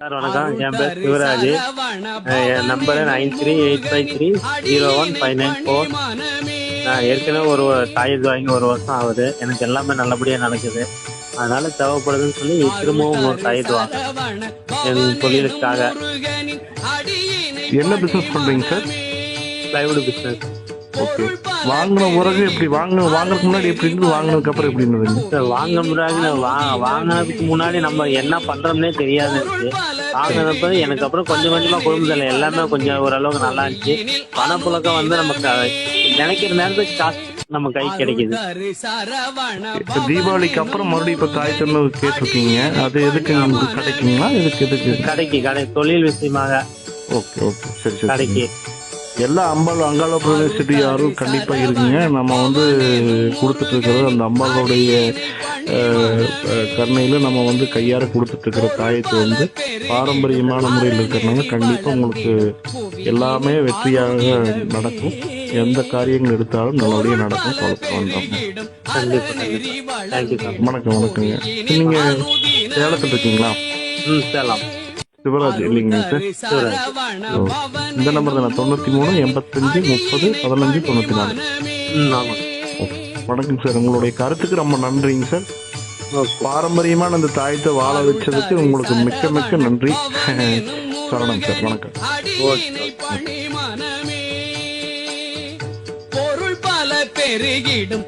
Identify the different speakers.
Speaker 1: Sir வணக்கம். என் பேர் சிவராஜ். என் number 9385301594. நான் ஏற்கனவே ஒரு தாயத்து வாங்கி 1 வருஷம் ஆகுது. எனக்கு எல்லாமே நல்லபடியாக நடக்குது. அதனால தேவைப்படுதுன்னு சொல்லி திரும்பவும் ஒரு தாயத்து வாங்க என் தொழிலுக்காக.
Speaker 2: என்ன பிசினஸ் பண்றீங்க சார்?
Speaker 1: Plywood business.
Speaker 2: ஓகே. வாங்கின பிறகு எப்படி வாங்குறதுக்கு முன்னாடி எப்படி இருந்து, வாங்கினதுக்கு அப்புறம் எப்படி இருந்தது?
Speaker 1: சார் வாங்கின பிறகு வாங்கினதுக்கு முன்னாடி நம்ம என்ன பண்றோம்னே தெரியாது இருந்துச்சு. வாங்கினப்ப எனக்கு அப்புறம் கொஞ்சம் கொஞ்சமா குடும்பத்தில் எல்லாமே கொஞ்சம் ஓரளவுக்கு நல்லா இருந்துச்சு. பணப்புழக்கம் வந்து நமக்கு நினைக்கிற நேரத்துக்கு காசு நம்ம கை கிடைக்குது.
Speaker 2: இப்போ தீபாவளிக்கு அப்புறம் மறுபடியும் இப்போ தாயத்தன்னு கேட்டிருக்கீங்க. அது எதுக்கு நமக்கு கிடைக்குங்களா? எதுக்கு
Speaker 1: கடை தொழில் விஷயமாக.
Speaker 2: ஓகே ஓகே, சரி சரி.
Speaker 1: கடைக்கு
Speaker 2: எல்லா அங்காள பிரதேசத்து யாரும் கண்டிப்பா இருக்குங்க. நம்ம வந்து கொடுத்துட்டு இருக்கிறது அந்த அம்பாளுடைய கருணையில நம்ம வந்து கையார கொடுத்துட்டு இருக்கிற தாயத்து வந்து பாரம்பரியமான முறையில் இருக்கிறனால கண்டிப்பா உங்களுக்கு எல்லாமே வெற்றியாக நடக்கும். எந்த காரியங்கள் எடுத்தாலும் நல்லபடியாக நடக்கும். வணக்கம் வணக்கங்க. நீங்க சேலத்தில் இருக்கீங்களா?
Speaker 1: சேலம்.
Speaker 2: சிவராஜ் இல்லைங்க சார்? இந்த நம்பர் தானே 9385301594. வணக்கம் சார். உங்களுடைய கருத்துக்கு ரொம்ப நன்றிங்க சார். பாரம்பரியமான அந்த தாயத்தை வாழ வச்சதுக்கு உங்களுக்கு மிக்க மிக்க நன்றி. சரணம் சார். வணக்கம்.
Speaker 3: பொருள் பல பெருகிடும்.